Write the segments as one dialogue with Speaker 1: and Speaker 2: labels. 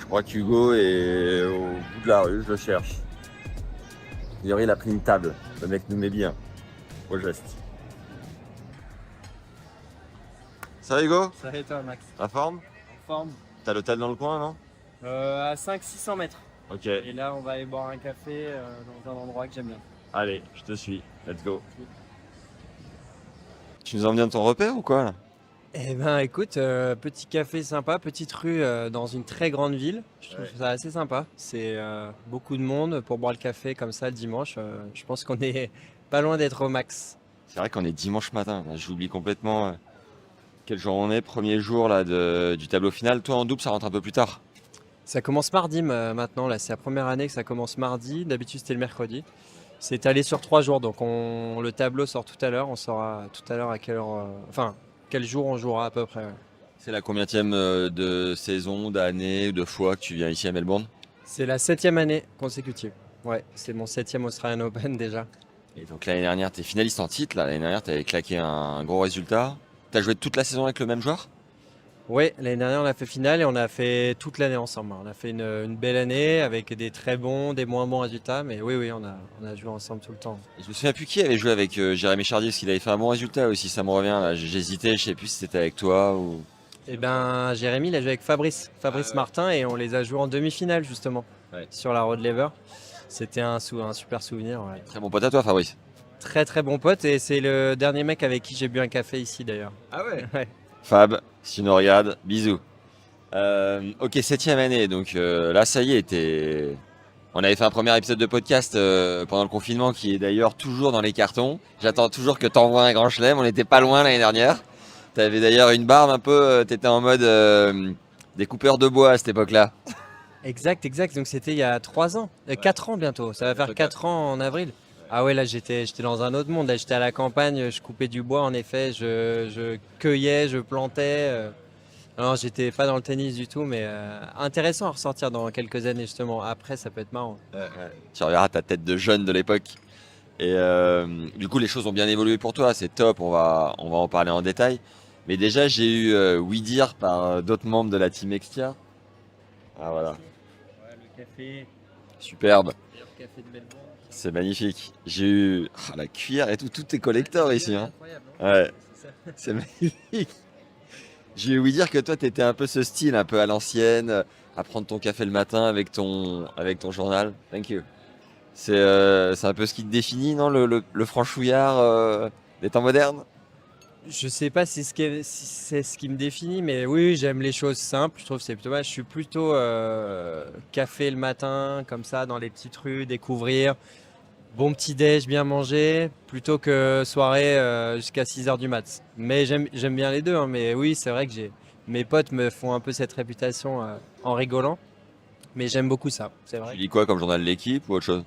Speaker 1: crois qu'Hugo est au bout de la rue, je le cherche. D'ailleurs, il a pris une table. Le mec nous met bien. Au geste. Ça va Hugo?
Speaker 2: Ça va et toi, Max?
Speaker 1: La forme?
Speaker 2: En forme.
Speaker 1: T'as l'hôtel dans le coin, non?
Speaker 2: À 500-600 mètres.
Speaker 1: Ok.
Speaker 2: Et là, on va aller boire un café dans un endroit que j'aime bien.
Speaker 1: Allez, je te suis. Let's go. Tu nous emmènes de ton repère ou quoi là?
Speaker 2: Eh ben, écoute, petit café sympa, petite rue dans une très grande ville. Je trouve ça assez sympa. C'est beaucoup de monde pour boire le café comme ça le dimanche. Je pense qu'on est pas loin d'être au max.
Speaker 1: C'est vrai qu'on est dimanche matin. J'oublie complètement quel jour on est. Premier jour là, du tableau final. Toi en double, ça rentre un peu plus tard.
Speaker 2: Ça commence mardi maintenant. Là, c'est la première année que ça commence mardi. D'habitude, c'était le mercredi. C'est allé sur 3 jours. Donc, le tableau sort tout à l'heure. On saura tout à l'heure à quelle heure. Enfin, quel jour on jouera à peu près. Ouais.
Speaker 1: C'est la combienième de saison, d'année, de fois que tu viens ici à Melbourne?
Speaker 2: C'est la 7e année consécutive. Ouais, c'est mon 7e Australian Open déjà.
Speaker 1: Et donc l'année dernière, tu es finaliste en titre. L'année dernière, tu avais claqué un gros résultat. Tu as joué toute la saison avec le même joueur?
Speaker 2: Ouais, l'année dernière, on a fait finale et on a fait toute l'année ensemble. On a fait une belle année avec des très bons, des moins bons résultats. Mais oui, oui, on a joué ensemble tout le temps.
Speaker 1: Et je me souviens plus qui avait joué avec Jérémy Chardier, parce qu'il avait fait un bon résultat aussi, ça me revient. Là. J'hésitais, je sais plus si c'était avec toi ou...
Speaker 2: Eh ben, Jérémy, il a joué avec Fabrice
Speaker 1: Ouais.
Speaker 2: Martin et on les a joués en demi-finale justement
Speaker 1: Ouais.
Speaker 2: sur la Road Lever. C'était un super souvenir. Ouais.
Speaker 1: Très bon pote à toi, Fabrice.
Speaker 2: Très très bon pote et c'est le dernier mec avec qui j'ai bu un café ici d'ailleurs.
Speaker 1: Ah ouais.
Speaker 2: Ouais.
Speaker 1: Fab, si tu nous regardes, bisous. Ok, 7e année, donc là ça y est, on avait fait un premier épisode de podcast pendant le confinement qui est d'ailleurs toujours dans les cartons. J'attends toujours que t'envoies un grand chelem, on n'était pas loin l'année dernière. T'avais d'ailleurs une barbe un peu, t'étais en mode découpeur de bois à cette époque-là.
Speaker 2: Exact. Donc c'était il y a 3 ans, 4 ans bientôt. Ça va faire 4 ans en avril. Ah ouais, là j'étais dans un autre monde. Là j'étais à la campagne, je coupais du bois en effet, je cueillais, je plantais. Non, j'étais pas dans le tennis du tout, mais intéressant à ressortir dans quelques années justement. Après, ça peut être marrant.
Speaker 1: Tu reverras ta tête de jeune de l'époque. Et du coup, les choses ont bien évolué pour toi, c'est top, on va en parler en détail. Mais déjà, j'ai eu oui dire par d'autres membres de la team Extia. Ah voilà,
Speaker 2: Ouais, le café,
Speaker 1: superbe,
Speaker 2: meilleur café de Melbourne.
Speaker 1: c'est magnifique. J'ai eu la cuillère et tout est collector ici. Hein.
Speaker 2: Incroyable,
Speaker 1: Ouais,
Speaker 2: c'est ça.
Speaker 1: c'est magnifique. J'ai eu oui dire que toi, t'étais un peu ce style, un peu à l'ancienne, à prendre ton café le matin avec ton journal. Thank you. C'est un peu ce qui te définit, non, le franchouillard des temps modernes?
Speaker 2: Je sais pas si c'est ce qui me définit, mais oui, j'aime les choses simples. Je trouve que c'est plutôt mal. Je suis plutôt café le matin, comme ça, dans les petites rues, découvrir. Bon petit déj, bien manger, plutôt que soirée jusqu'à 6h du mat. Mais j'aime bien les deux, hein, mais oui, c'est vrai que mes potes me font un peu cette réputation en rigolant. Mais j'aime beaucoup ça, c'est
Speaker 1: Tu
Speaker 2: vrai.
Speaker 1: lis quoi comme journal de l'équipe ou autre chose?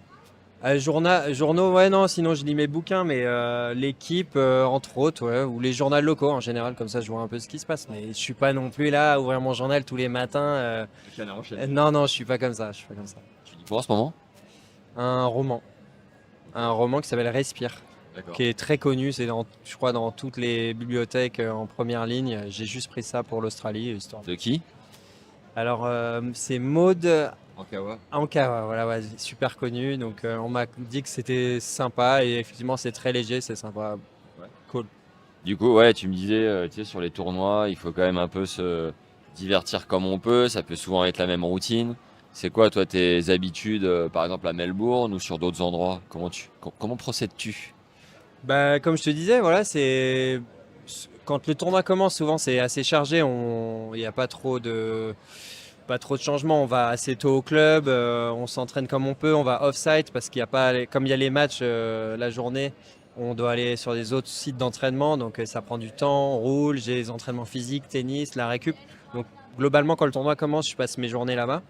Speaker 2: Journaux, ouais, non, sinon je lis mes bouquins, mais l'équipe, entre autres, ouais, ou les journaux locaux en général, comme ça je vois un peu ce qui se passe. Mais je suis pas non plus là à ouvrir mon journal tous les matins. Non, je suis pas comme ça, je suis pas comme ça.
Speaker 1: Tu lis quoi en ce moment?
Speaker 2: Un roman. Un roman qui s'appelle Respire,
Speaker 1: D'accord.
Speaker 2: qui est très connu. C'est je crois dans toutes les bibliothèques en première ligne. J'ai juste pris ça pour l'Australie, histoire.
Speaker 1: De qui?
Speaker 2: Alors c'est Maud
Speaker 1: Ankawa.
Speaker 2: Anka, voilà, ouais, super connu. Donc on m'a dit que c'était sympa et effectivement c'est très léger, c'est sympa.
Speaker 1: Ouais.
Speaker 2: Cool.
Speaker 1: Du coup, ouais, tu me disais, tu sais, sur les tournois, il faut quand même un peu se divertir comme on peut. Ça peut souvent être la même routine. C'est quoi, toi, tes habitudes, par exemple à Melbourne ou sur d'autres endroits? Comment procèdes-tu?
Speaker 2: Bah comme je te disais, voilà, c'est quand le tournoi commence, souvent c'est assez chargé. Il n'y a pas trop de changements. On va assez tôt au club, on s'entraîne comme on peut, on va off-site parce qu'il y a pas, comme il y a les matchs la journée, on doit aller sur des autres sites d'entraînement, donc ça prend du temps. On roule, j'ai les entraînements physiques, tennis, la récup. Donc globalement, quand le tournoi commence, je passe mes journées là-bas.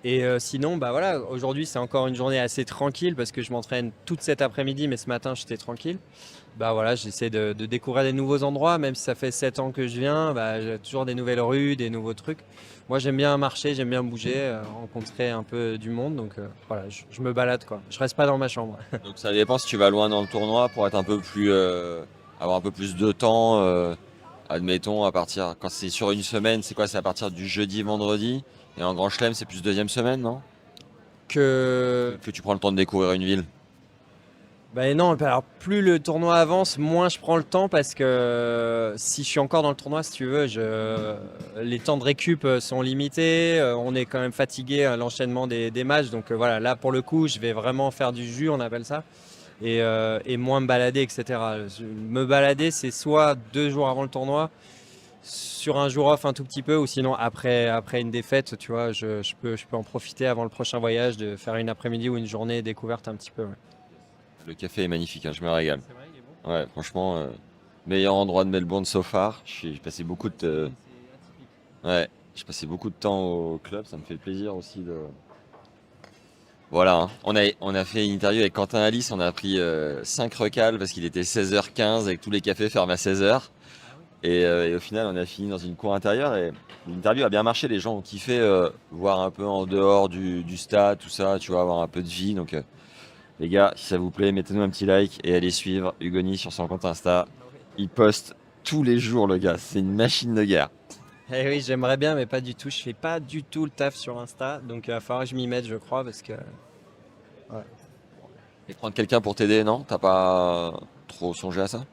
Speaker 2: Et sinon, bah voilà, aujourd'hui c'est encore une journée assez tranquille parce que je m'entraîne toute cet après-midi, mais ce matin j'étais tranquille. Bah voilà, j'essaie de découvrir des nouveaux endroits, même si ça fait 7 ans que je viens, bah, j'ai toujours des nouvelles rues, des nouveaux trucs. Moi j'aime bien marcher, j'aime bien bouger, rencontrer un peu du monde, donc voilà, je me balade quoi. Je reste pas dans ma chambre.
Speaker 1: Donc ça dépend si tu vas loin dans le tournoi pour être un peu plus, avoir un peu plus de temps. Admettons, à partir, quand c'est sur une semaine, c'est quoi? C'est à partir du jeudi, vendredi. Et en Grand Chelem, c'est plus deuxième semaine, non?
Speaker 2: Que
Speaker 1: Que tu prends le temps de découvrir une ville.
Speaker 2: bah non, bah alors plus le tournoi avance, moins je prends le temps parce que si je suis encore dans le tournoi, si tu veux, les temps de récup sont limités, on est quand même fatigué à l'enchaînement des matchs, donc voilà, là pour le coup, je vais vraiment faire du jus, on appelle ça, et moins me balader, etc. Me balader, c'est soit 2 jours avant le tournoi, sur un jour off un tout petit peu, ou sinon après une défaite, tu vois, je peux en profiter avant le prochain voyage, de faire une après-midi ou une journée découverte un petit peu. Ouais.
Speaker 1: Le café est magnifique, hein, je me régale.
Speaker 2: C'est vrai, il est bon.
Speaker 1: Ouais, franchement, meilleur endroit de Melbourne so far. J'ai passé beaucoup de, ouais, j'ai passé beaucoup de temps au club, ça me fait plaisir aussi de. Voilà, hein. On a fait une interview avec Quentin Alice, on a pris 5 recals parce qu'il était 16h15 et que tous les cafés ferment à 16h. Et au final, on a fini dans une cour intérieure et l'interview a bien marché. Les gens ont kiffé voir un peu en dehors du stade, tout ça, tu vois, avoir un peu de vie. Donc, les gars, si ça vous plaît, mettez-nous un petit like et allez suivre Hugoni sur son compte Insta. Il poste tous les jours, le gars. C'est une machine de guerre.
Speaker 2: Eh oui, j'aimerais bien, mais pas du tout. Je fais pas du tout le taf sur Insta, donc il va falloir que je m'y mette, je crois, parce que ouais.
Speaker 1: Et prendre quelqu'un pour t'aider, non? T'as pas trop songé à ça?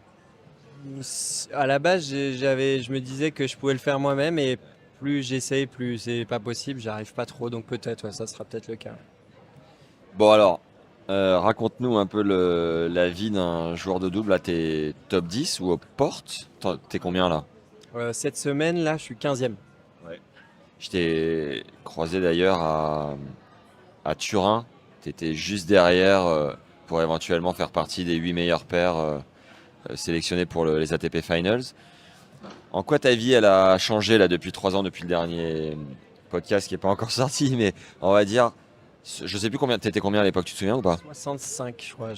Speaker 2: À la base, je me disais que je pouvais le faire moi-même, et plus j'essaye, plus c'est pas possible. J'arrive pas trop, donc peut-être, ouais, ça sera peut-être le cas.
Speaker 1: Bon alors, raconte-nous un peu la vie d'un joueur de double. Là, t'es top 10 ou aux portes? T'es combien là?
Speaker 2: Cette semaine, là, je suis 15e.
Speaker 1: Ouais. Je t'ai croisé d'ailleurs à Turin. T'étais juste derrière pour éventuellement faire partie des 8 meilleures paires sélectionnées pour les ATP Finals. En quoi ta vie elle a changé là depuis 3 ans, depuis le dernier podcast qui n'est pas encore sorti, mais on va dire, je sais plus combien, t'étais combien à l'époque, tu te souviens ou pas?
Speaker 2: 65, je crois,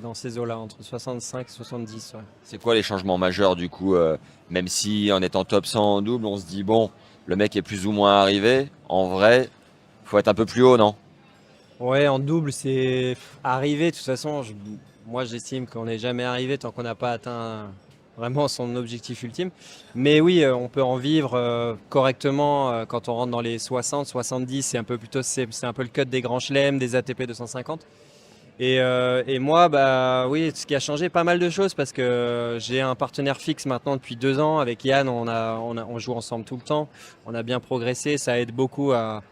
Speaker 2: dans ces eaux-là, entre 65 et 70. Ouais.
Speaker 1: C'est quoi les changements majeurs du coup, même si en étant top 100 en double, on se dit bon, le mec est plus ou moins arrivé, en vrai, faut être un peu plus haut, non?
Speaker 2: Ouais, en double, c'est arrivé. De toute façon, moi, j'estime qu'on n'est jamais arrivé tant qu'on n'a pas atteint vraiment son objectif ultime. Mais oui, on peut en vivre correctement quand on rentre dans les 60, 70. C'est un peu le cut des grands chelems, des ATP 250. Et moi, bah oui, ce qui a changé, pas mal de choses parce que j'ai un partenaire fixe maintenant depuis 2 ans. Avec Yann, on joue ensemble tout le temps. On a bien progressé. Ça aide beaucoup à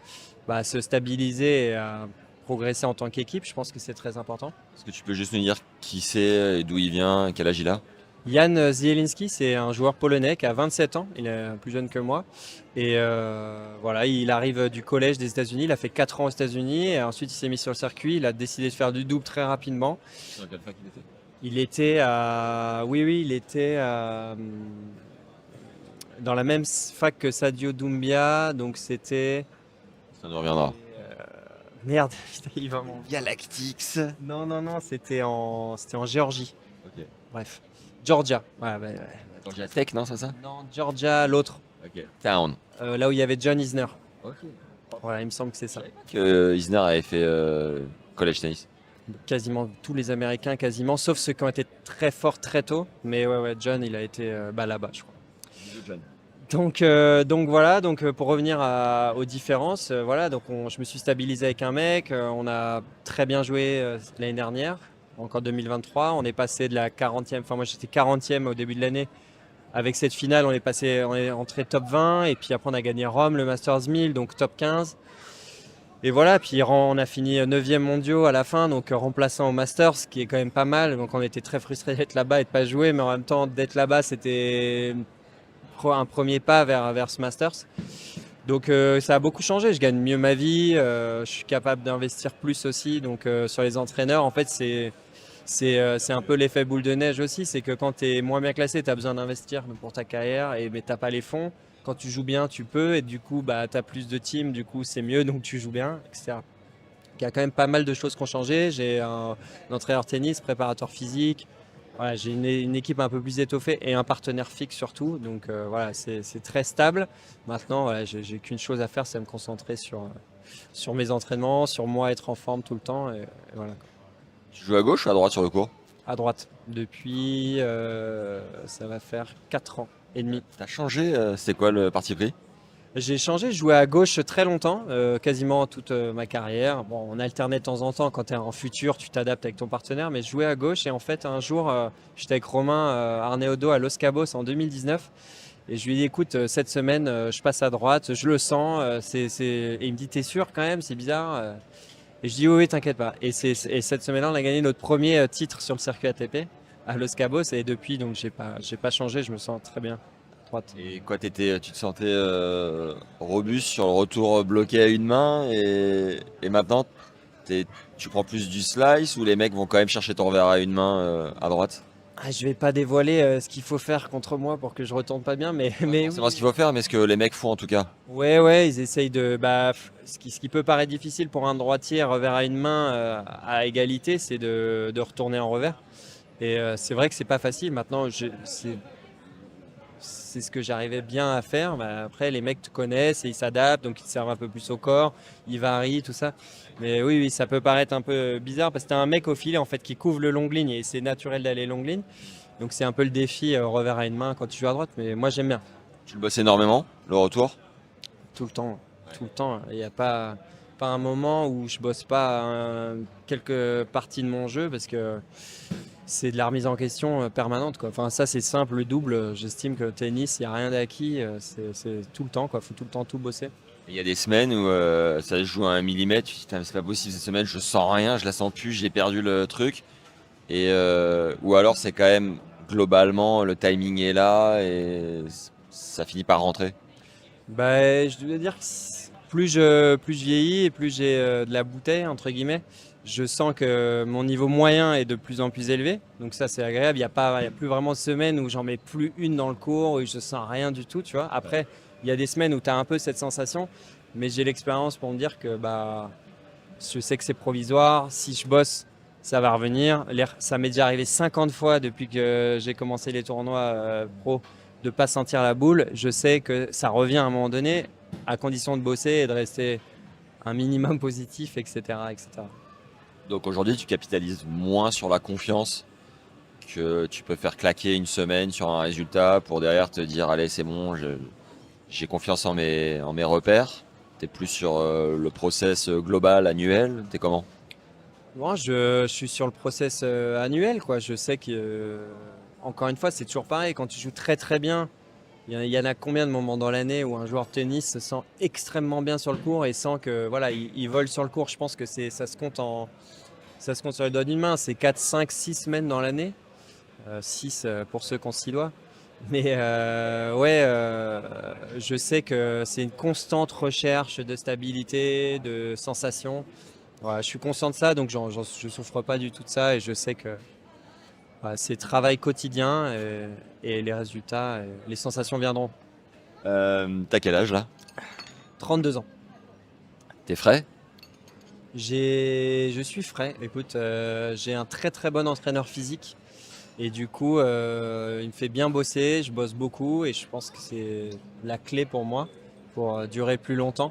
Speaker 2: se stabiliser et à progresser en tant qu'équipe. Je pense que c'est très important.
Speaker 1: Est-ce que tu peux juste nous dire qui c'est, et d'où il vient, et quel âge il a?
Speaker 2: Jan Zielinski, c'est un joueur polonais qui a 27 ans. Il est plus jeune que moi. Et voilà, il arrive du collège des États-Unis. Il a fait 4 ans aux États-Unis. Et ensuite, il s'est mis sur le circuit. Il a décidé de faire du double très rapidement.
Speaker 1: Dans quelle fac il était?
Speaker 2: Il était oui, il était dans la même fac que Sadio Doumbia. Donc c'était.
Speaker 1: Ça nous reviendra.
Speaker 2: Merde, il va m'en.
Speaker 1: Galactics.
Speaker 2: Non, non, non, c'était en Géorgie.
Speaker 1: Ok.
Speaker 2: Bref. Georgia. Ouais, ouais, ouais.
Speaker 1: Georgia Tech, non, c'est ça?
Speaker 2: Non, Georgia, l'autre.
Speaker 1: Ok. Town.
Speaker 2: Là où il y avait John Isner.
Speaker 1: Ok.
Speaker 2: Voilà, il me semble que c'est ça.
Speaker 1: Que Isner avait fait college tennis.
Speaker 2: Quasiment tous les Américains, quasiment, sauf ceux qui ont été très forts très tôt. Mais ouais, ouais, John, il a été là-bas, je crois. Donc voilà, pour revenir aux différences, voilà, je me suis stabilisé avec un mec, on a très bien joué l'année dernière, encore 2023, on est passé de la 40e, enfin moi j'étais 40e au début de l'année, avec cette finale on est entré top 20, et puis après on a gagné Rome, le Masters 1000, donc top 15. Et voilà, puis on a fini 9e mondiaux à la fin, donc remplaçant au Masters, ce qui est quand même pas mal. Donc on était très frustrés d'être là-bas et de pas jouer, mais en même temps d'être là-bas c'était un premier pas vers ce Masters. Donc ça a beaucoup changé, je gagne mieux ma vie, je suis capable d'investir plus aussi. Donc sur les entraîneurs, en fait c'est un peu l'effet boule de neige aussi, c'est que quand tu es moins bien classé, tu as besoin d'investir pour ta carrière, mais tu n'as pas les fonds. Quand tu joues bien, tu peux, et du coup bah, tu as plus de teams, du coup c'est mieux, donc tu joues bien, etc. Il y a quand même pas mal de choses qui ont changé. J'ai un entraîneur tennis, préparateur physique. Voilà, j'ai une équipe un peu plus étoffée et un partenaire fixe surtout. Donc voilà, c'est très stable. Maintenant, voilà, j'ai qu'une chose à faire, c'est me concentrer sur mes entraînements, sur moi être en forme tout le temps. Et voilà.
Speaker 1: Tu joues à gauche ou à droite sur le court?
Speaker 2: À droite, depuis ça va faire 4 ans et demi.
Speaker 1: T'as changé, c'est quoi le parti pris?
Speaker 2: J'ai changé, je jouais à gauche très longtemps, quasiment toute ma carrière. Bon, on alternait de temps en temps, quand tu es en futur, tu t'adaptes avec ton partenaire, mais je jouais à gauche et en fait un jour, j'étais avec Romain Arneodo à Los Cabos en 2019 et je lui ai dit écoute, cette semaine je passe à droite, je le sens, Et il me dit t'es sûr quand même, c'est bizarre. Et je dis oui, oui, t'inquiète pas. Et cette semaine-là, on a gagné notre premier titre sur le circuit ATP à Los Cabos et depuis, donc j'ai pas changé, je me sens très bien à droite.
Speaker 1: Et quoi, tu te sentais robuste sur le retour bloqué à une main et maintenant tu prends plus du slice ou les mecs vont quand même chercher ton revers à une main à droite?
Speaker 2: Ah, je vais pas dévoiler ce qu'il faut faire contre moi pour que je retourne pas bien, mais,
Speaker 1: Pas
Speaker 2: mais
Speaker 1: forcément
Speaker 2: oui.
Speaker 1: ce qu'il faut faire, mais ce que les mecs font en tout cas.
Speaker 2: Ouais, ouais, ils essayent de. Ce qui peut paraître difficile pour un droitier revers à une main à égalité, c'est de retourner en revers. Et c'est vrai que c'est pas facile. Maintenant, c'est ce que j'arrivais bien à faire. Bah, après, les mecs te connaissent et ils s'adaptent, donc ils te servent un peu plus au corps, ils varient, tout ça. Mais oui, oui, ça peut paraître un peu bizarre parce que t'as un mec au filet en fait qui couvre le long ligne et c'est naturel d'aller long ligne. Donc c'est un peu le défi revers à une main quand tu joues à droite. Mais moi j'aime bien
Speaker 1: Tu le bosses énormément, le retour?
Speaker 2: tout le temps, tout le temps. Il n'y a pas un moment où je bosse pas quelques parties de mon jeu parce que c'est de la remise en question permanente, quoi. Enfin, ça, c'est simple, le double. J'estime que tennis, il n'y a rien d'acquis. C'est tout le temps, quoi. Faut tout le temps tout bosser.
Speaker 1: Il y a des semaines où ça se joue à 1 millimètre, tu te dis putain, c'est pas possible cette semaine, je sens rien, je la sens plus, j'ai perdu le truc. Ou alors c'est quand même globalement le timing est là et ça finit par rentrer.
Speaker 2: Bah, je dois dire que plus je vieillis et plus j'ai de la bouteille, entre guillemets, je sens que mon niveau moyen est de plus en plus élevé. Donc ça, c'est agréable. Il y a plus vraiment de semaines où j'en mets plus une dans le cours, où je sens rien du tout, tu vois. Après, il y a des semaines où tu as un peu cette sensation, mais j'ai l'expérience pour me dire que bah, je sais que c'est provisoire. Si je bosse, ça va revenir. Ça m'est déjà arrivé 50 fois depuis que j'ai commencé les tournois pro de pas sentir la boule. Je sais que ça revient à un moment donné, à condition de bosser et de rester un minimum positif, etc., etc.
Speaker 1: Donc aujourd'hui tu capitalises moins sur la confiance que tu peux faire claquer une semaine sur un résultat pour derrière te dire allez c'est bon, j'ai confiance en mes repères. T'es plus sur le process global, annuel, t'es comment?
Speaker 2: Moi, je suis sur le process annuel, quoi. Je sais que, encore une fois, c'est toujours pareil. Quand tu joues très très bien, il y en a combien de moments dans l'année où un joueur de tennis se sent extrêmement bien sur le court et sent que voilà, il vole sur le court. Je pense que ça se compte sur les doigts d'une main. C'est 4, 5, 6 semaines dans l'année. 6 pour ceux qui ont 6 doigts. Mais ouais, je sais que c'est une constante recherche de stabilité, de sensation. Voilà, je suis conscient de ça, donc je souffre pas du tout de ça et je sais que voilà, c'est travail quotidien et les résultats, les sensations viendront.
Speaker 1: T'as quel âge là?
Speaker 2: 32 ans.
Speaker 1: T'es frais?
Speaker 2: Je suis frais. Écoute, j'ai un très très bon entraîneur physique et du coup, il me fait bien bosser. Je bosse beaucoup et je pense que c'est la clé pour moi pour durer plus longtemps.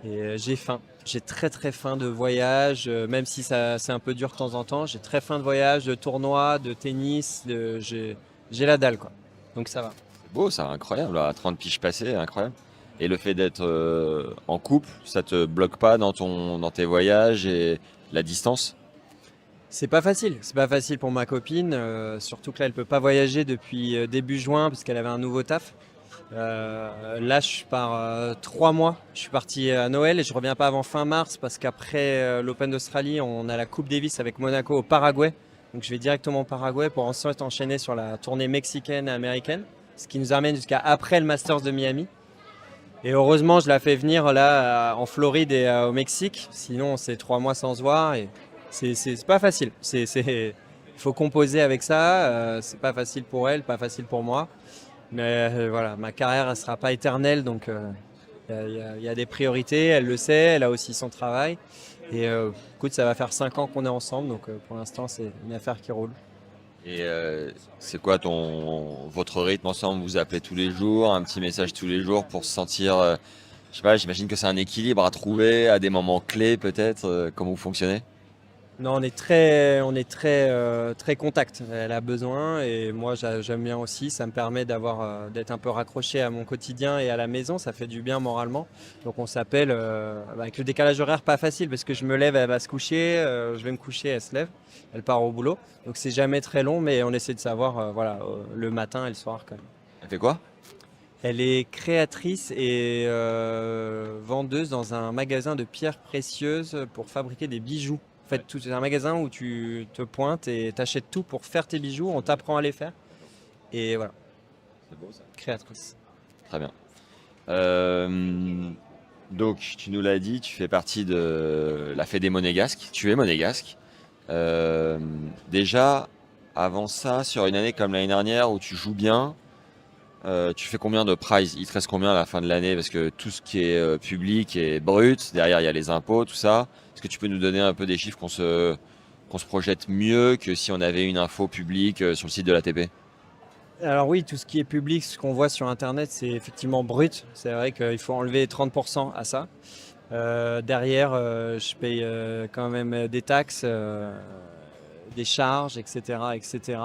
Speaker 2: Et j'ai faim. J'ai très très faim de voyage, même si c'est un peu dur de temps en temps. J'ai très faim de voyage, de tournois, de tennis. J'ai la dalle, quoi. Donc ça va.
Speaker 1: C'est beau ça, incroyable, à 30 piges passées, incroyable. Et le fait d'être en couple, ça te bloque pas dans tes voyages et la distance?
Speaker 2: C'est pas facile. C'est pas facile pour ma copine, surtout que là, elle peut pas voyager depuis début juin parce qu'elle avait un nouveau taf. Là, je pars 3 mois. Je suis parti à Noël et je reviens pas avant fin mars parce qu'après l'Open d'Australie, on a la Coupe Davis avec Monaco au Paraguay. Donc je vais directement au Paraguay pour ensuite enchaîner sur la tournée mexicaine et américaine, ce qui nous amène jusqu'à après le Masters de Miami. Et heureusement, je la fais venir là en Floride et au Mexique. Sinon, c'est 3 mois sans se voir et c'est pas facile. Il faut composer avec ça. C'est pas facile pour elle, pas facile pour moi. Mais voilà, ma carrière ne sera pas éternelle, donc il y a des priorités, elle le sait, elle a aussi son travail. Et écoute, ça va faire 5 ans qu'on est ensemble, donc pour l'instant, c'est une affaire qui roule.
Speaker 1: Et c'est quoi votre rythme ensemble? Vous appelez tous les jours, un petit message tous les jours pour se sentir, je sais pas, j'imagine que c'est un équilibre à trouver à des moments clés peut-être, comment vous fonctionnez?
Speaker 2: Non, très contact. Elle a besoin et moi j'aime bien aussi. Ça me permet d'être un peu raccroché à mon quotidien et à la maison. Ça fait du bien moralement. Donc on s'appelle avec le décalage horaire pas facile parce que je me lève, elle va se coucher, je vais me coucher, elle se lève, elle part au boulot. Donc c'est jamais très long, mais on essaie de savoir le matin et le soir quand même.
Speaker 1: Elle fait quoi?
Speaker 2: Elle est créatrice et vendeuse dans un magasin de pierres précieuses pour fabriquer des bijoux. En fait, c'est un magasin où tu te pointes et t'achètes tout pour faire tes bijoux. On t'apprend à les faire. Et voilà,
Speaker 1: C'est beau ça.
Speaker 2: créatrice.
Speaker 1: Très bien. Euh, donc, tu nous l'as dit, tu fais partie de la Fédé monégasque. Tu es monégasque. Euh, Déjà, avant ça, sur une année comme l'année dernière où tu joues bien, tu fais combien de prize? Il te reste combien à la fin de l'année? Parce que tout ce qui est public est brut. Derrière, il y a les impôts, tout ça. Est-ce que tu peux nous donner un peu des chiffres qu'on se projette mieux que si on avait une info publique sur le site de l'ATP?
Speaker 2: Alors oui, tout ce qui est public, ce qu'on voit sur Internet, c'est effectivement brut. C'est vrai qu'il faut enlever 30% à ça. Derrière, je paye quand même des taxes, des charges, etc., etc.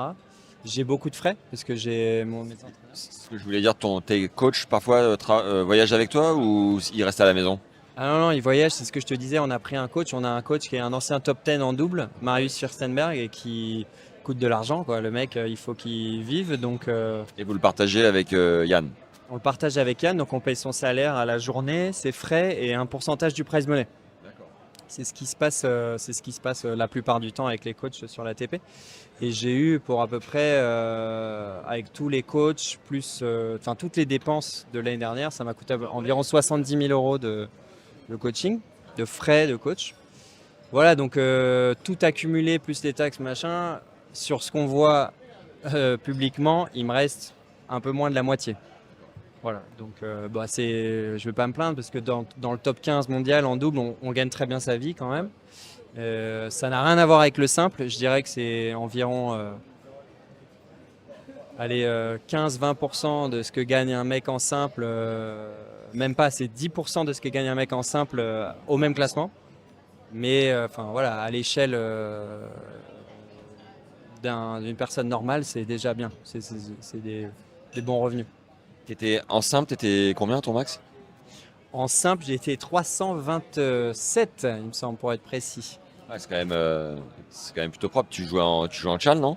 Speaker 2: J'ai beaucoup de frais parce que mes entraîneurs.
Speaker 1: Ce que je voulais dire, tes coachs parfois voyagent avec toi ou ils restent à la maison?
Speaker 2: Ah non, non, il voyage, c'est ce que je te disais, on a pris un coach, on a un coach qui est un ancien top 10 en double, Marius Furstenberg, et qui coûte de l'argent, quoi. Le mec, il faut qu'il vive, donc
Speaker 1: Et vous le partagez avec Yann?
Speaker 2: on le partage avec Yann, donc on paye son salaire à la journée, ses frais et un pourcentage du prize money.
Speaker 1: D'accord.
Speaker 2: C'est ce qui se passe la plupart du temps avec les coachs sur l'ATP. Et j'ai eu pour à peu près, avec tous les coachs, plus toutes les dépenses de l'année dernière, ça m'a coûté environ 70 000 euros de coaching, de frais de coach. Voilà, donc tout accumulé, plus les taxes, machin, sur ce qu'on voit publiquement, il me reste un peu moins de la moitié. Voilà, donc je ne vais pas me plaindre parce que dans le top 15 mondial en double, on gagne très bien sa vie quand même. Ça n'a rien à voir avec le simple, je dirais que c'est environ 15-20% de ce que gagne un mec en simple, même pas, c'est 10% de ce que gagne un mec en simple au même classement. Mais voilà, à l'échelle d'une personne normale, c'est déjà bien. C'est des bons revenus.
Speaker 1: En simple, t'étais combien ton max?
Speaker 2: En simple, j'ai été 327, il me semble, pour être précis.
Speaker 1: Ouais, c'est quand même plutôt propre. Tu joues en tchal, non?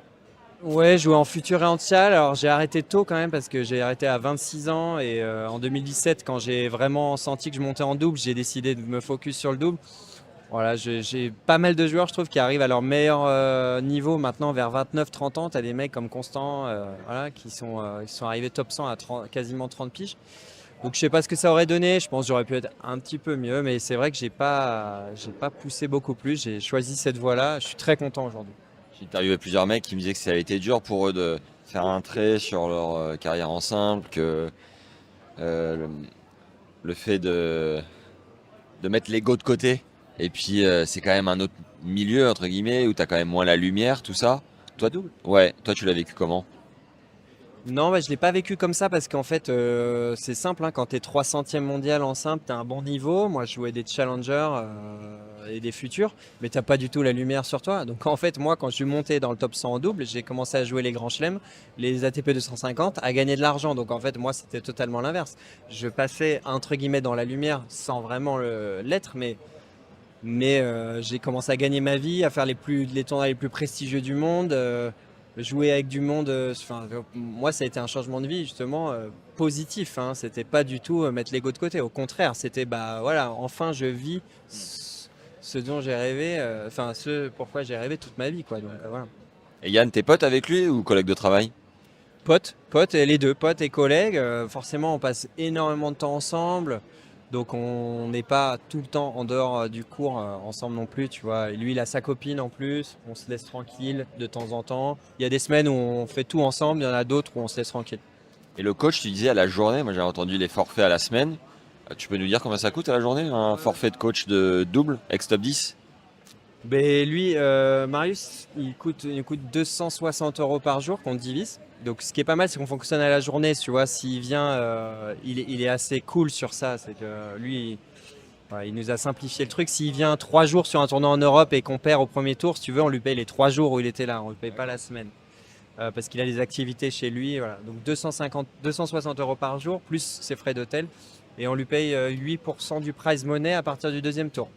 Speaker 2: Ouais, je jouais en futur et en tchal. Alors j'ai arrêté tôt quand même parce que j'ai arrêté à 26 ans et en 2017, quand j'ai vraiment senti que je montais en double, j'ai décidé de me focus sur le double. Voilà, j'ai pas mal de joueurs, je trouve, qui arrivent à leur meilleur niveau maintenant vers 29-30 ans. Tu as des mecs comme Constant voilà, qui sont arrivés top 100 à quasiment 30 piges. Donc je sais pas ce que ça aurait donné. Je pense que j'aurais pu être un petit peu mieux, mais c'est vrai que j'ai pas poussé beaucoup plus. J'ai choisi cette voie-là. Je suis très content aujourd'hui.
Speaker 1: J'ai interviewé plusieurs mecs qui me disaient que ça a été dur pour eux de faire un trait sur leur carrière en simple, que euh, le, le fait de mettre l'ego de côté. Et puis c'est quand même un autre milieu, entre guillemets, où tu as quand même moins la lumière, tout ça. Toi,
Speaker 2: Double.
Speaker 1: ouais, toi tu l'as vécu comment?
Speaker 2: Non, je ne l'ai pas vécu comme ça parce qu'en fait, c'est simple, hein, quand tu es 300e mondial en simple, tu as un bon niveau. Moi, je jouais des challengers et des futurs, mais tu n'as pas du tout la lumière sur toi. Donc en fait, moi, quand je suis monté dans le top 100 en double, j'ai commencé à jouer les grands chelems, les ATP 250, à gagner de l'argent. Donc en fait, moi, c'était totalement l'inverse. Je passais, entre guillemets, dans la lumière sans vraiment l'être, mais j'ai commencé à gagner ma vie, à faire les tournois les plus prestigieux du monde. Jouer avec du monde, moi ça a été un changement de vie justement positif, hein. C'était pas du tout mettre l'ego de côté, au contraire, c'était bah voilà, enfin je vis ce dont j'ai rêvé, ce pourquoi j'ai rêvé toute ma vie quoi. Donc, voilà.
Speaker 1: Et Yann, t'es pote avec lui ou collègue de travail?
Speaker 2: Potes, et les deux, potes et collègues, forcément on passe énormément de temps ensemble. Donc on n'est pas tout le temps en dehors du cours ensemble non plus, tu vois. Et lui, il a sa copine en plus, on se laisse tranquille de temps en temps. Il y a des semaines où on fait tout ensemble, il y en a d'autres où on se laisse tranquille.
Speaker 1: Et le coach, tu disais à la journée, moi j'ai entendu les forfaits à la semaine. Tu peux nous dire combien ça coûte à la journée, un forfait de coach de double, ex-top 10?
Speaker 2: Mais lui, Marius, il coûte 260 euros par jour qu'on divise. Donc ce qui est pas mal, c'est qu'on fonctionne à la journée, tu vois. S'il vient, il est assez cool sur ça. C'est que lui, Voilà, il nous a simplifié le truc. S'il vient 3 jours sur un tournoi en Europe et qu'on perd au premier tour, si tu veux, on lui paye les 3 jours où il était là. On ne lui paye pas la semaine. Parce qu'il a des activités chez lui. Voilà. Donc 260 euros par jour, plus ses frais d'hôtel. Et on lui paye 8% du prize money à partir du deuxième tour.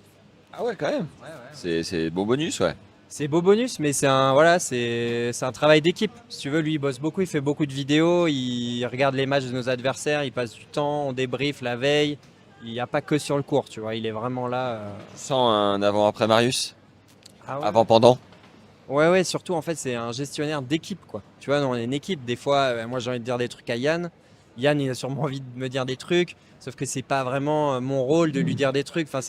Speaker 1: Ah ouais, quand même. C'est beau bonus, ouais.
Speaker 2: C'est beau bonus, mais c'est un travail d'équipe. Si tu veux, lui, il bosse beaucoup, il fait beaucoup de vidéos, il regarde les matchs de nos adversaires, il passe du temps, on débrief la veille. Il n'y a pas que sur le court, tu vois, il est vraiment là.
Speaker 1: Sans un avant-après Marius,
Speaker 2: Ah ouais.
Speaker 1: avant-pendant.
Speaker 2: Ouais, surtout, en fait, c'est un gestionnaire d'équipe, quoi. Tu vois, nous, on est une équipe. Des fois, moi, j'ai envie de dire des trucs à Yann. Yann, il a sûrement envie de me dire des trucs, sauf que c'est pas vraiment mon rôle de lui dire des trucs. Enfin,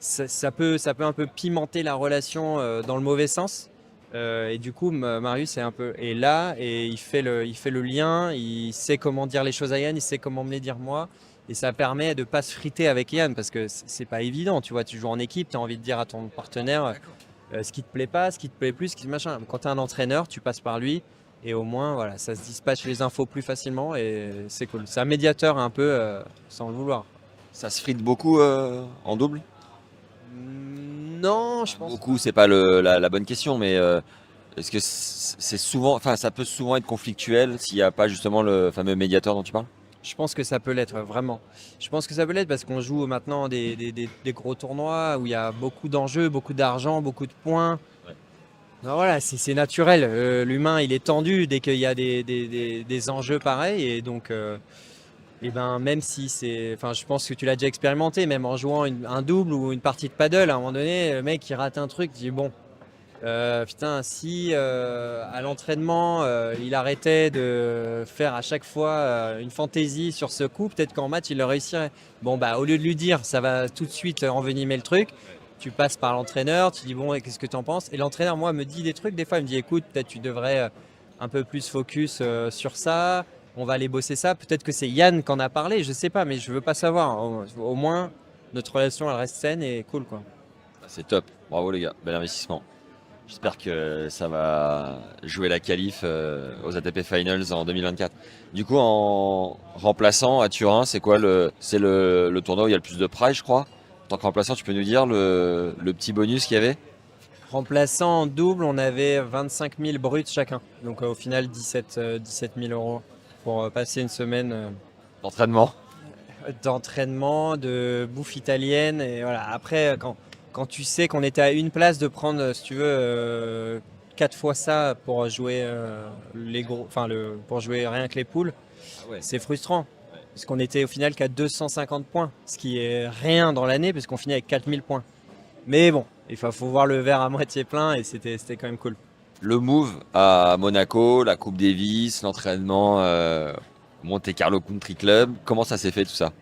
Speaker 2: ça peut un peu pimenter la relation dans le mauvais sens. Et du coup, Marius est là et il fait le lien. Il sait comment dire les choses à Yann, il sait comment me les dire moi. Et ça permet de pas se friter avec Yann parce que c'est pas évident. Tu vois, tu joues en équipe, tu as envie de dire à ton partenaire ce qui te plaît pas, ce qui te plaît plus, ce qui machin. Quand tu es un entraîneur, tu passes par lui. Et au moins, voilà, ça se dispatche les infos plus facilement et c'est cool. C'est un médiateur un peu sans le vouloir.
Speaker 1: Ça se frite beaucoup en double?
Speaker 2: Non, je pense.
Speaker 1: Beaucoup, c'est pas la bonne question, mais est-ce que c'est souvent, enfin, ça peut souvent être conflictuel s'il n'y a pas justement le fameux médiateur dont tu parles?
Speaker 2: Je pense que ça peut l'être, vraiment. Je pense que ça peut l'être parce qu'on joue maintenant des gros tournois où il y a beaucoup d'enjeux, beaucoup d'argent, beaucoup de points.
Speaker 1: Ouais.
Speaker 2: Alors voilà, c'est naturel. L'humain, il est tendu dès qu'il y a des enjeux pareils. Et donc, et ben, même si c'est. Enfin, je pense que tu l'as déjà expérimenté, même en jouant un double ou une partie de paddle, à un moment donné, le mec, il rate un truc, il dit bon. Putain, si à l'entraînement il arrêtait de faire à chaque fois une fantaisie sur ce coup, peut-être qu'en match il le réussirait. Bon, bah au lieu de lui dire ça va tout de suite envenimer le truc, tu passes par l'entraîneur, tu dis bon, et qu'est-ce que tu en penses? Et l'entraîneur, moi, me dit des trucs, des fois il me dit écoute, peut-être tu devrais un peu plus focus sur ça, on va aller bosser ça. Peut-être que c'est Yann qui en a parlé, je sais pas, mais je veux pas savoir. Au moins, notre relation elle reste saine et cool, quoi.
Speaker 1: C'est top. Bravo les gars, bel investissement. J'espère que ça va jouer la qualif aux ATP Finals en 2024. Du coup, en remplaçant à Turin, c'est quoi le tournoi où il y a le plus de prize, je crois. En tant que remplaçant, tu peux nous dire le petit bonus qu'il y avait?
Speaker 2: Remplaçant en double, on avait 25 000 bruts chacun. Donc au final, 17 000 euros pour passer une semaine
Speaker 1: D'entraînement.
Speaker 2: d'entraînement, de bouffe italienne. Et voilà. Après, quand tu sais qu'on était à une place de prendre, si tu veux, 4 fois ça pour jouer les gros, pour jouer rien que les poules,
Speaker 1: Ah ouais.
Speaker 2: c'est frustrant. Parce qu'on était au final qu'à 250 points, ce qui est rien dans l'année, parce qu'on finit avec 4000 points. Mais bon, il faut voir le verre à moitié plein et c'était quand même cool.
Speaker 1: Le move à Monaco, la Coupe Davis, l'entraînement Monte Carlo Country Club. Comment ça s'est fait tout ça?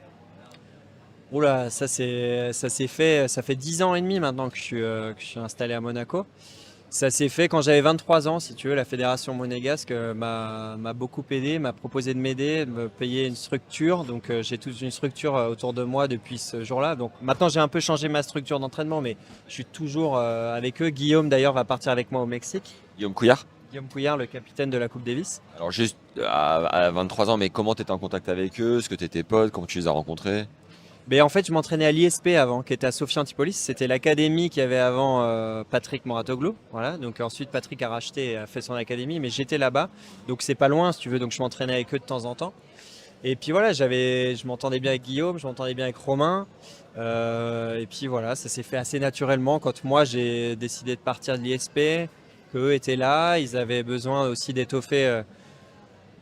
Speaker 2: Oula, ça s'est fait, ça fait 10 ans et demi maintenant que je suis installé à Monaco. Ça s'est fait quand j'avais 23 ans, si tu veux. La fédération monégasque m'a beaucoup aidé, m'a proposé de m'aider, de me payer une structure. Donc j'ai toute une structure autour de moi depuis ce jour-là. Donc maintenant j'ai un peu changé ma structure d'entraînement, mais je suis toujours avec eux. Guillaume d'ailleurs va partir avec moi au Mexique.
Speaker 1: Guillaume Couillard?
Speaker 2: Guillaume Couillard, le capitaine de la Coupe Davis.
Speaker 1: Alors juste à 23 ans, mais comment tu étais en contact avec eux? Est-ce que tu étais pote? Comment tu les as rencontrés?
Speaker 2: Mais en fait, je m'entraînais à l'ISP avant, qui était à Sophia Antipolis. C'était l'académie qu'il y avait avant Patrick Moratoglou. Voilà. Donc ensuite, Patrick a racheté et a fait son académie, mais j'étais là-bas. Donc c'est pas loin, si tu veux. Donc je m'entraînais avec eux de temps en temps. Et puis voilà, je m'entendais bien avec Guillaume, je m'entendais bien avec Romain. Et puis voilà, ça s'est fait assez naturellement quand moi j'ai décidé de partir de l'ISP, qu'eux étaient là. Ils avaient besoin aussi d'étoffer.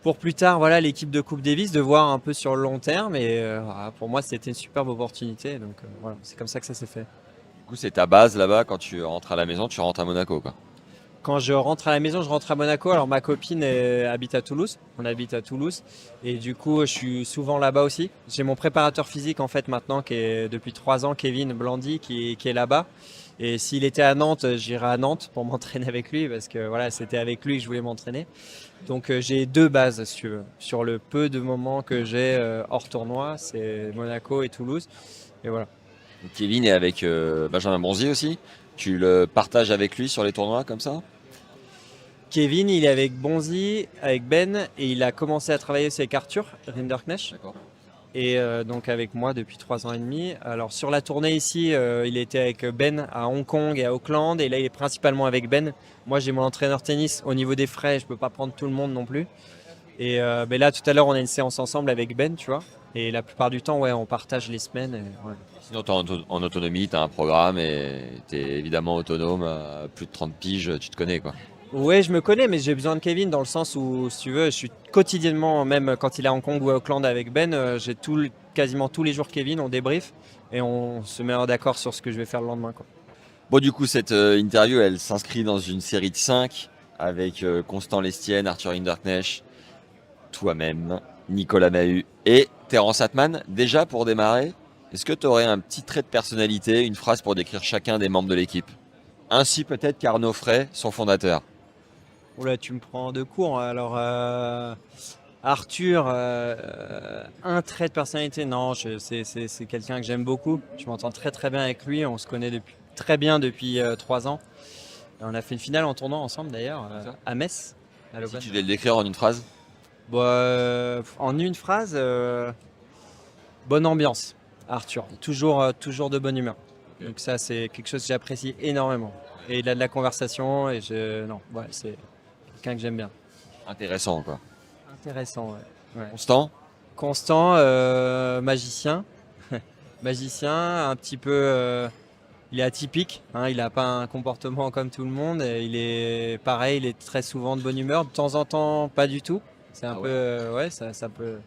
Speaker 2: Pour plus tard, voilà, l'équipe de Coupe Davis, de voir un peu sur le long terme. Et voilà, pour moi, c'était une superbe opportunité. Donc voilà, c'est comme ça que ça s'est fait.
Speaker 1: Du coup, c'est ta base là-bas. Quand tu rentres à la maison, tu rentres à Monaco, quoi.
Speaker 2: Quand je rentre à la maison, je rentre à Monaco. Alors ma copine habite à Toulouse. On habite à Toulouse. Et du coup, je suis souvent là-bas aussi. J'ai mon préparateur physique en fait maintenant, qui est depuis 3 ans, Kevin Blandy, qui est là-bas. Et s'il était à Nantes, j'irais à Nantes pour m'entraîner avec lui parce que voilà, c'était avec lui que je voulais m'entraîner. Donc j'ai 2 bases, si tu veux. Sur le peu de moments que j'ai hors tournoi, c'est Monaco et Toulouse. Et voilà.
Speaker 1: Donc, Kevin est avec Benjamin Bonzi aussi. Tu le partages avec lui sur les tournois comme ça?
Speaker 2: Kevin, il est avec Bonzi, avec Ben, et il a commencé à travailler aussi avec Arthur Rinderknecht.
Speaker 1: D'accord.
Speaker 2: et donc avec moi depuis 3 ans et demi. Alors sur la tournée ici, il était avec Ben à Hong Kong et à Auckland, et là il est principalement avec Ben. Moi j'ai mon entraîneur tennis. Au niveau des frais, je peux pas prendre tout le monde non plus. Et ben là tout à l'heure on a une séance ensemble avec Ben, tu vois. Et la plupart du temps, ouais, on partage les semaines. Ouais.
Speaker 1: Sinon, t'es en autonomie, tu as un programme et tu es évidemment autonome. À plus de 30 piges, tu te connais, quoi.
Speaker 2: Ouais, je me connais, mais j'ai besoin de Kevin dans le sens où, si tu veux, je suis quotidiennement, même quand il est à Hong Kong ou à Auckland avec Ben, j'ai quasiment tous les jours Kevin, on débrief et on se met d'accord sur ce que je vais faire le lendemain, quoi.
Speaker 1: Bon, du coup, cette interview, elle s'inscrit dans une série de 5 avec Constant Lestienne, Arthur Hinderknecht, toi-même, Nicolas Mahut et Terence Atman. Déjà, pour démarrer, est-ce que tu aurais un petit trait de personnalité, une phrase pour décrire chacun des membres de l'équipe? Ainsi peut-être qu'Arnaud Fray, son fondateur.
Speaker 2: Oula, tu me prends de court. Alors, Arthur, un trait de personnalité, non, c'est quelqu'un que j'aime beaucoup. Je m'entends très très bien avec lui. On se connaît très bien depuis 3 ans. On a fait une finale en tournoi ensemble d'ailleurs, à Metz, à
Speaker 1: Si
Speaker 2: l'Open.
Speaker 1: tu devais le décrire en une phrase.
Speaker 2: Bon, en une phrase, bonne ambiance, Arthur. Toujours de bonne humeur. Donc ça, c'est quelque chose que j'apprécie énormément. Et il a de la conversation et non, ouais, c'est quelqu'un que j'aime bien.
Speaker 1: Intéressant, quoi.
Speaker 2: Intéressant, ouais.
Speaker 1: Constant.
Speaker 2: Constant, magicien. Magicien, un petit peu. Il est atypique, hein, il n'a pas un comportement comme tout le monde. Et il est pareil, il est très souvent de bonne humeur. De temps en temps, pas du tout. C'est un
Speaker 1: Ah
Speaker 2: peu.
Speaker 1: ouais.
Speaker 2: Ouais, ça peut.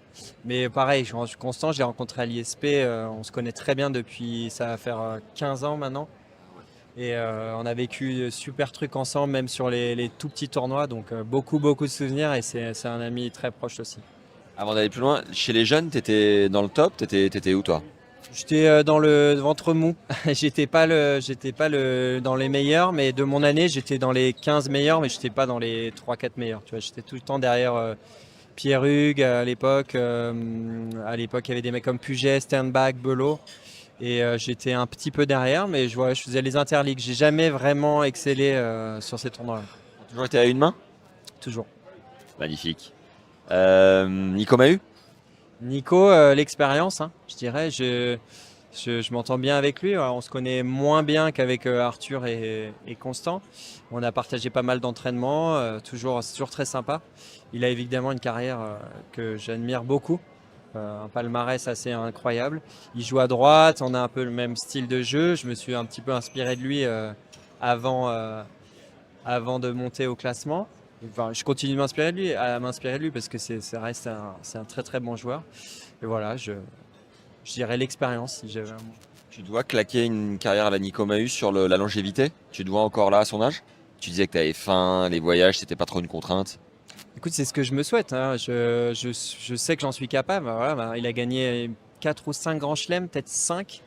Speaker 2: Mais pareil, je suis constant. Je l'ai rencontré à l'ISP. On se connaît très bien depuis. Ça va faire 15 ans maintenant. Et on a vécu de super trucs ensemble, même sur les tout petits tournois. Donc beaucoup de souvenirs. Et c'est un ami très proche aussi.
Speaker 1: Avant d'aller plus loin, chez les jeunes, t'étais dans le top, t'étais où, toi?
Speaker 2: J'étais dans le ventre mou. J'étais pas dans les meilleurs, mais de mon année, j'étais dans les 15 meilleurs, mais j'étais pas dans les 3-4 meilleurs. Tu vois, j'étais tout le temps derrière Pierre Hugues à l'époque. À l'époque, il y avait des mecs comme Puget, Sternbach, Belot. Et j'étais un petit peu derrière, mais je faisais les interligues. J'ai jamais vraiment excellé sur ces tournois-là.
Speaker 1: Toujours été à une main?
Speaker 2: Toujours.
Speaker 1: Magnifique. Nico Mahut?
Speaker 2: Nico, l'expérience, hein, je dirais. Je m'entends bien avec lui. Alors, on se connaît moins bien qu'avec Arthur et Constant. On a partagé pas mal d'entraînements. C'est toujours très sympa. Il a évidemment une carrière que j'admire beaucoup. Un palmarès assez incroyable. Il joue à droite. On a un peu le même style de jeu. Je me suis un petit peu inspiré de lui avant, avant de monter au classement. Enfin, je continue à m'inspirer de lui parce que ça reste c'est un très très bon joueur. Et voilà, je dirais l'expérience. Si j'avais un mot.
Speaker 1: Tu dois claquer une carrière à la Nico Mahut sur la longévité? Tu dois encore là à son âge? Tu disais que tu avais faim, les voyages, c'était pas trop une contrainte.
Speaker 2: Écoute, c'est ce que je me souhaite, hein. Je sais que j'en suis capable. Voilà, il a gagné 4 ou 5 grands chelems, peut-être 5.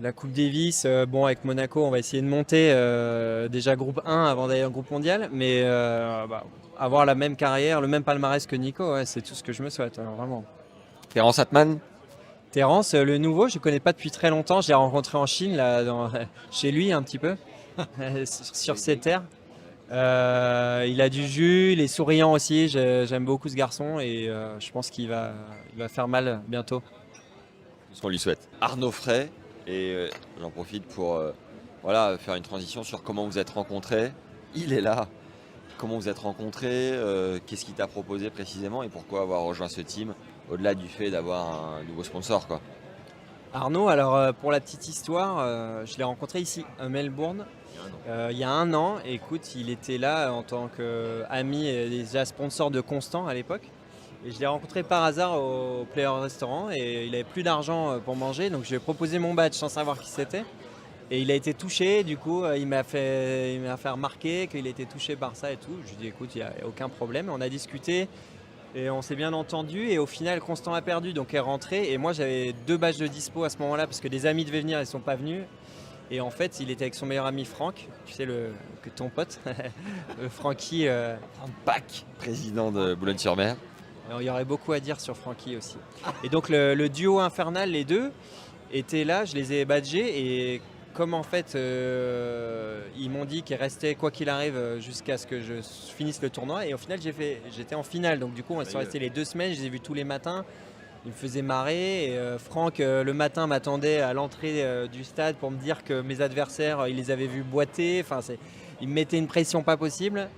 Speaker 2: La Coupe Davis, bon, avec Monaco, on va essayer de monter déjà groupe 1 avant d'aller en groupe mondial. Mais avoir la même carrière, le même palmarès que Nico, ouais, c'est tout ce que je me souhaite, alors, vraiment.
Speaker 1: Terence Atman?
Speaker 2: Terence, le nouveau, je ne connais pas depuis très longtemps. Je l'ai rencontré en Chine, là, chez lui un petit peu, sur ses terres. Il a du jus, il est souriant aussi. J'aime beaucoup ce garçon et je pense il va faire mal bientôt.
Speaker 1: C'est ce qu'on lui souhaite. Arnaud Fray, et j'en profite pour voilà, faire une transition sur comment vous êtes rencontrés. Il est là. Comment vous êtes rencontrés? Qu'est-ce qu'il t'a proposé précisément et pourquoi avoir rejoint ce team au-delà du fait d'avoir un nouveau sponsor, quoi.
Speaker 2: Arnaud, alors pour la petite histoire, je l'ai rencontré ici à Melbourne il y a 1 an. Écoute, il était là en tant qu'ami et déjà sponsor de Constant à l'époque. Et je l'ai rencontré par hasard au Player Restaurant et il avait plus d'argent pour manger, donc je lui ai proposé mon badge sans savoir qui c'était. Et il a été touché, du coup il m'a fait remarquer qu'il était touché par ça et tout. Je lui ai dit écoute, il n'y a aucun problème. On a discuté et on s'est bien entendu et au final Constant a perdu, donc est rentré. Et moi j'avais 2 badges de dispo à ce moment-là parce que des amis devaient venir, ils ne sont pas venus. Et en fait il était avec son meilleur ami Franck, tu sais, que ton pote, Francky.
Speaker 1: Franck Pack, président de Boulogne-sur-Mer.
Speaker 2: Il y aurait beaucoup à dire sur Francky aussi. Et donc le duo infernal, les deux, étaient là, je les ai badgés et comme en fait ils m'ont dit qu'ils restaient quoi qu'il arrive jusqu'à ce que je finisse le tournoi et au final j'étais en finale, donc du coup on est resté les 2 semaines, je les ai vus tous les matins. il me faisait marrer. Et Franck, le matin, m'attendait à l'entrée du stade pour me dire que mes adversaires, il les avait vus boiter. Enfin, il me mettait une pression pas possible.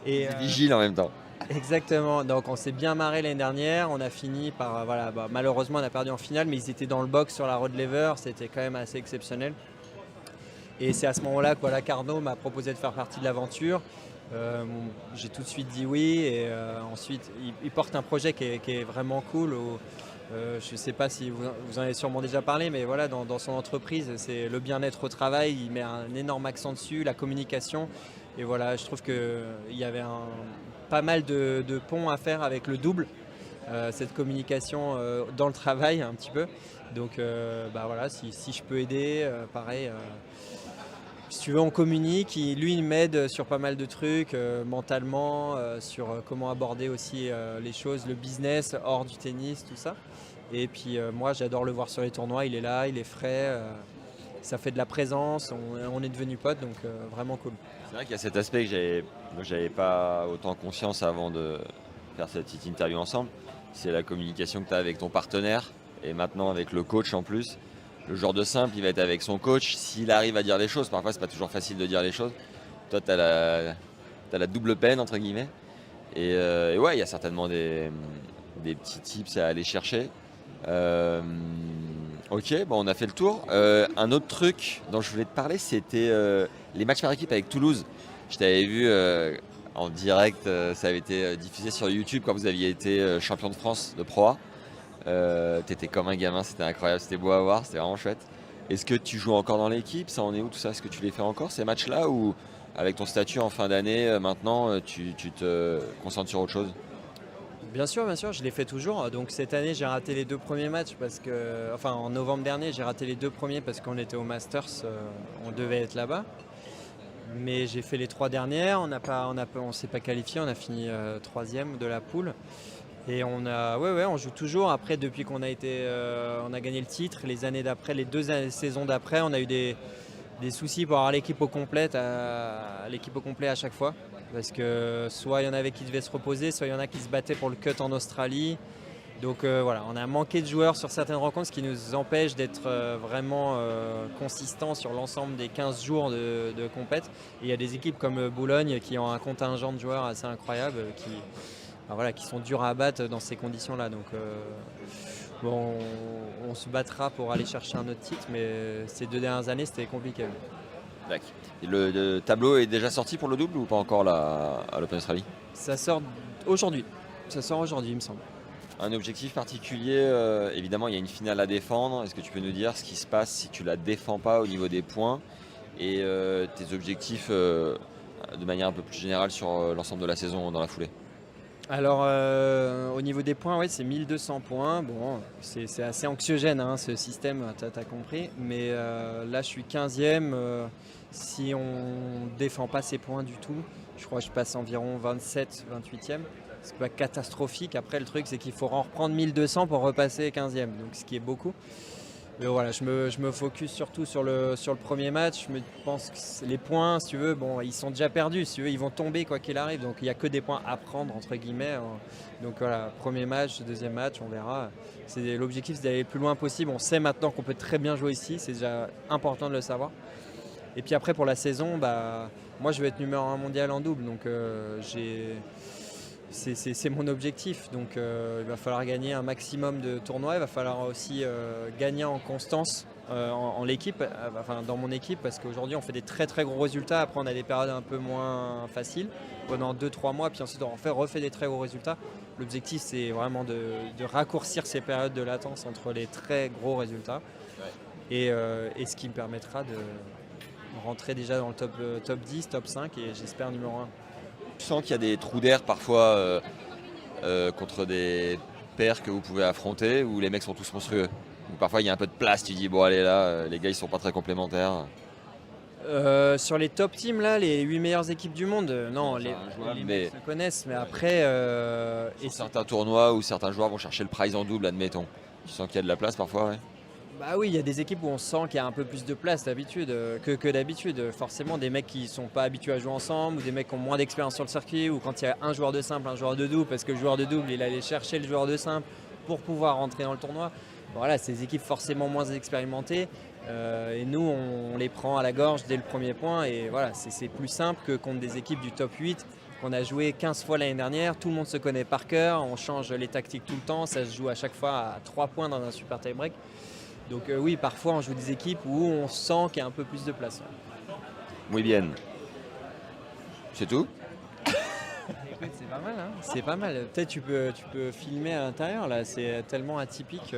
Speaker 2: Et,
Speaker 1: C'est vigile en même temps.
Speaker 2: exactement. Donc, on s'est bien marré l'année dernière. On a fini par, voilà, malheureusement, on a perdu en finale, mais ils étaient dans le box sur la road lever. C'était quand même assez exceptionnel. Et c'est à ce moment-là que voilà, Carnot m'a proposé de faire partie de l'aventure. J'ai tout de suite dit oui. Et ensuite, il porte un projet qui est vraiment cool. Je ne sais pas si vous en avez sûrement déjà parlé, mais voilà, dans son entreprise, c'est le bien-être au travail. Il met un énorme accent dessus, la communication. Et voilà, je trouve qu'il y avait pas mal de ponts à faire avec le double, cette communication dans le travail un petit peu. Donc voilà, si je peux aider, pareil. Si tu veux, on communique. Lui, il m'aide sur pas mal de trucs, mentalement, sur comment aborder aussi les choses, le business, hors du tennis, tout ça. Et puis moi, j'adore le voir sur les tournois. Il est là, il est frais. Ça fait de la présence. On est devenus potes, donc vraiment cool.
Speaker 1: C'est vrai qu'il y a cet aspect que j'avais pas autant conscience avant de faire cette petite interview ensemble. C'est la communication que tu as avec ton partenaire et maintenant avec le coach en plus. Le joueur de simple, il va être avec son coach. S'il arrive à dire les choses, parfois c'est pas toujours facile de dire les choses. Toi, tu as la double peine, entre guillemets. Et ouais, il y a certainement des petits tips à aller chercher. Ok, bon, on a fait le tour. Un autre truc dont je voulais te parler, c'était les matchs par équipe avec Toulouse. Je t'avais vu en direct, ça avait été diffusé sur YouTube quand vous aviez été champion de France de Pro A. T'étais comme un gamin, c'était incroyable, c'était beau à voir, c'était vraiment chouette. Est-ce que tu joues encore dans l'équipe? Ça en est où tout ça? Est-ce que tu les fais encore ces matchs-là ou avec ton statut en fin d'année maintenant tu te concentres sur autre chose?
Speaker 2: Bien sûr, je les fais toujours. Donc cette année, j'ai raté les 2 premiers matchs en novembre dernier, j'ai raté les 2 premiers parce qu'on était au Masters, on devait être là-bas. Mais j'ai fait les 3 dernières, on s'est pas qualifié, on a fini 3e de la poule. Et on joue toujours. Après, depuis qu'on on a gagné le titre, les années d'après, les 2 saisons d'après, on a eu des soucis pour avoir l'équipe au complet à chaque fois. Parce que soit il y en avait qui devaient se reposer, soit il y en a qui se battaient pour le cut en Australie. Donc voilà, on a manqué de joueurs sur certaines rencontres, ce qui nous empêche d'être vraiment consistants sur l'ensemble des 15 jours de compète. Et il y a des équipes comme Boulogne qui ont un contingent de joueurs assez incroyable, qui sont durs à abattre dans ces conditions-là. Donc on se battra pour aller chercher un autre titre, mais ces 2 dernières années, c'était compliqué.
Speaker 1: D'accord. Le tableau est déjà sorti pour le double ou pas encore là, à l'Open Australie?
Speaker 2: Ça sort aujourd'hui. Il me semble.
Speaker 1: Un objectif particulier, évidemment il y a une finale à défendre. Est-ce que tu peux nous dire ce qui se passe si tu la défends pas au niveau des points et tes objectifs de manière un peu plus générale sur l'ensemble de la saison dans la foulée?
Speaker 2: Alors au niveau des points, ouais, c'est 1200 points. Bon, c'est assez anxiogène ce système, tu as compris. Mais là je suis 15e. Si on défend pas ces points du tout, je crois que je passe environ 27, 28e. C'est pas catastrophique. Après le truc c'est qu'il faut en reprendre 1200 pour repasser 15e, donc ce qui est beaucoup. Mais voilà, je me focus surtout sur le premier match. Je me pense que les points, si tu veux, bon, ils sont déjà perdus. Si tu veux, ils vont tomber quoi qu'il arrive. Donc il n'y a que des points à prendre entre guillemets. Donc voilà, premier match, deuxième match, on verra. L'objectif, c'est d'aller le plus loin possible. On sait maintenant qu'on peut très bien jouer ici. C'est déjà important de le savoir. Et puis après pour la saison, moi je vais être numéro 1 mondial en double. Donc c'est mon objectif, donc il va falloir gagner un maximum de tournois, il va falloir aussi gagner en constance en l'équipe, dans mon équipe, parce qu'aujourd'hui on fait des très très gros résultats, après on a des périodes un peu moins faciles pendant 2-3 mois, puis ensuite on refait des très gros résultats. L'objectif c'est vraiment de raccourcir ces périodes de latence entre les très gros résultats, et ce qui me permettra de rentrer déjà dans le top 10, top 5 et j'espère numéro 1.
Speaker 1: Tu sens qu'il y a des trous d'air parfois contre des paires que vous pouvez affronter où les mecs sont tous monstrueux? Ou parfois il y a un peu de place, tu dis bon allez là, les gars ils sont pas très complémentaires.
Speaker 2: Sur les top teams là, les 8 meilleures équipes du monde, non, les mecs se connaissent, mais après
Speaker 1: certains tournois où certains joueurs vont chercher le prize en double, admettons. Tu sens qu'il y a de la place parfois, ouais?
Speaker 2: Bah oui, il y a des équipes où on sent qu'il y a un peu plus de place d'habitude que d'habitude. Forcément, des mecs qui sont pas habitués à jouer ensemble, ou des mecs qui ont moins d'expérience sur le circuit, ou quand il y a un joueur de simple, un joueur de double, parce que le joueur de double, il allait chercher le joueur de simple, pour pouvoir rentrer dans le tournoi. Voilà, c'est des équipes forcément moins expérimentées. Et nous, on les prend à la gorge dès le premier point. Et voilà, c'est plus simple que contre des équipes du top 8 qu'on a joué 15 fois l'année dernière. Tout le monde se connaît par cœur. On change les tactiques tout le temps. Ça se joue à chaque fois à 3 points dans un super tie-break. Donc oui, parfois, on joue des équipes où on sent qu'il y a un peu plus de place.
Speaker 1: Muy bien. C'est tout?
Speaker 2: Écoute, c'est pas mal, hein. C'est pas mal. Peut-être tu peux filmer à l'intérieur, là. C'est tellement atypique.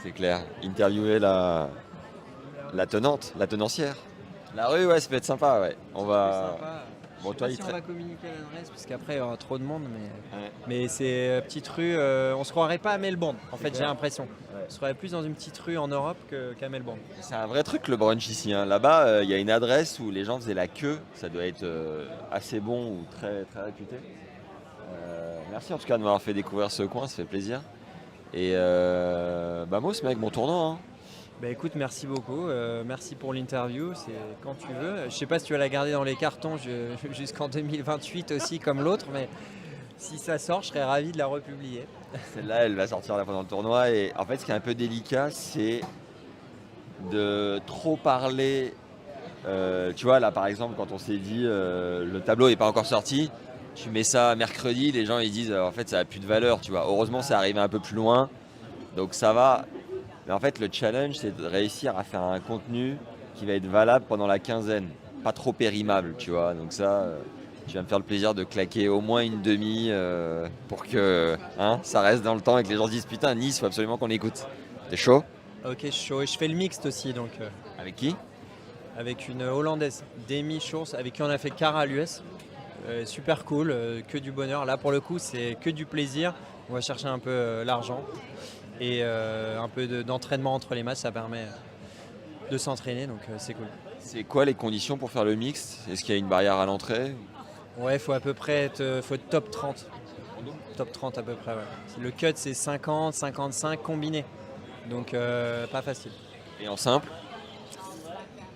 Speaker 1: C'est clair. Interviewer la tenante, la tenancière. La rue, ouais, ça peut être sympa, ouais. On va...
Speaker 2: Sympa.
Speaker 1: Bon,
Speaker 2: Je sais
Speaker 1: toi,
Speaker 2: pas
Speaker 1: il
Speaker 2: si
Speaker 1: te-
Speaker 2: on va communiquer l'adresse, parce qu'après, il y aura trop de monde.
Speaker 1: Ouais.
Speaker 2: Mais c'est petite rue. On se croirait pas à Melbourne, en fait, j'ai
Speaker 1: clair.
Speaker 2: l'impression.
Speaker 1: Ouais.
Speaker 2: On se croirait plus dans une petite rue en Europe qu'à Melbourne.
Speaker 1: C'est un vrai truc le brunch ici, hein. Là-bas, il y a une adresse où les gens faisaient la queue. Ça doit être assez bon ou très, très réputé. Merci en tout cas de m'avoir fait découvrir ce coin, ça fait plaisir. Et Mos, mec, bon tournoi, hein.
Speaker 2: Bah écoute, merci beaucoup. Merci pour l'interview. C'est quand tu veux. Je sais pas si tu vas la garder dans les cartons jusqu'en 2028 aussi, comme l'autre, mais si ça sort, je serais ravi de la republier.
Speaker 1: Celle-là, elle va sortir là pendant le tournoi. Et en fait, ce qui est un peu délicat, c'est de trop parler. Tu vois, là, par exemple, quand on s'est dit le tableau n'est pas encore sorti, tu mets ça mercredi, les gens ils disent en fait ça n'a plus de valeur. Tu vois, heureusement, c'est arrivé un peu plus loin, donc ça va. Mais en fait, le challenge, c'est de réussir à faire un contenu qui va être valable pendant la quinzaine, pas trop périmable, tu vois. Donc ça, tu vas me faire le plaisir de claquer au moins une demi pour que ça reste dans le temps et que les gens se disent putain, Nice, faut absolument qu'on écoute. T'es chaud?
Speaker 2: Ok, je suis chaud. Et je fais le mixte aussi, donc
Speaker 1: Avec qui?
Speaker 2: avec une Hollandaise, Demi Schurz, avec qui on a fait quart à l'US. Super cool, que du bonheur. Là, pour le coup, c'est que du plaisir. On va chercher un peu l'argent et un peu d'entraînement entre les matchs. Ça permet de s'entraîner, donc c'est cool.
Speaker 1: C'est quoi les conditions pour faire le mix? Est-ce qu'il y a une barrière à l'entrée?
Speaker 2: Ouais, faut à peu près faut être top 30. Top 30 à peu près, ouais. Le cut, c'est 50, 55 combinés. Donc, pas facile.
Speaker 1: Et en simple?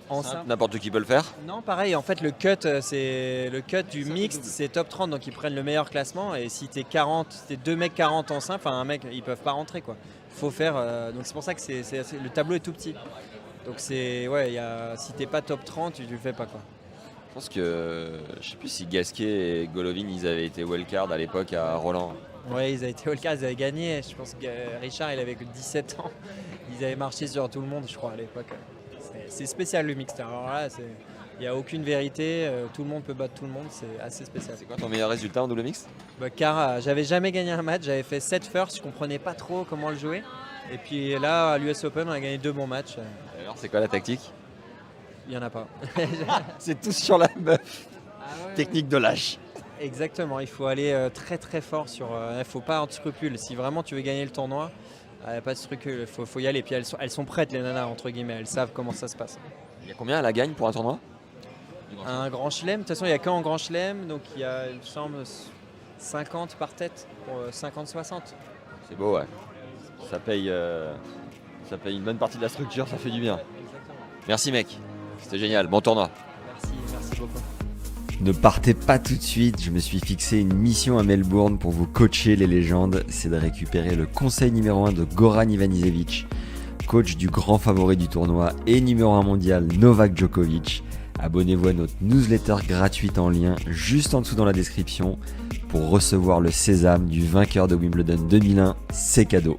Speaker 2: En
Speaker 1: Simple,
Speaker 2: simple.
Speaker 1: n'importe qui peut le faire?
Speaker 2: Non, pareil, en fait, le cut du mixte, c'est top 30, donc ils prennent le meilleur classement. Et si t'es 40, si t'es deux mecs 40 en simple, enfin un mec, ils peuvent pas rentrer, quoi. Faut faire. Donc c'est pour ça que le tableau est tout petit. Donc c'est, ouais, si t'es pas top 30, tu le fais pas, quoi.
Speaker 1: Je pense que, je sais plus si Gasquet et Golovin, ils avaient été wildcard à l'époque à Roland.
Speaker 2: Ouais, ils avaient été all-card, ils avaient gagné. Je pense que Richard, il avait que 17 ans. Ils avaient marché sur tout le monde, je crois, à l'époque. C'est spécial le mixte. Alors là, il n'y a aucune vérité. Tout le monde peut battre tout le monde. C'est assez spécial.
Speaker 1: C'est quoi ton meilleur résultat en double mix?
Speaker 2: Car j'avais jamais gagné un match. J'avais fait 7 first. Je comprenais pas trop comment le jouer. Et puis là, à l'US Open, on a gagné 2 bons matchs.
Speaker 1: Alors, c'est quoi la tactique?
Speaker 2: Il n'y en a pas.
Speaker 1: C'est tous sur la meuf. Technique de lâche.
Speaker 2: Exactement. Il faut aller très très fort sur. Il ne faut pas avoir de scrupules. Si vraiment tu veux gagner le tournoi, il n'y a pas de scrupules. Il faut y aller. Puis elles sont prêtes, les nanas, entre guillemets. Elles savent comment ça se passe.
Speaker 1: Il y a combien à la gagne pour un tournoi?
Speaker 2: Un grand chelem, de toute façon il n'y a qu'en grand chelem, donc il y a, il me semble, 50 par tête, pour 50-60.
Speaker 1: C'est beau, ouais. Ça paye une bonne partie de la structure, ça fait du bien. Merci mec, c'était génial, bon tournoi.
Speaker 2: Merci beaucoup.
Speaker 1: Ne partez pas tout de suite, je me suis fixé une mission à Melbourne pour vous coacher les légendes, c'est de récupérer le conseil numéro 1 de Goran Ivanisevic, coach du grand favori du tournoi et numéro 1 mondial Novak Djokovic. Abonnez-vous à notre newsletter gratuite en lien juste en dessous dans la description pour recevoir le sésame du vainqueur de Wimbledon 2001, c'est cadeau.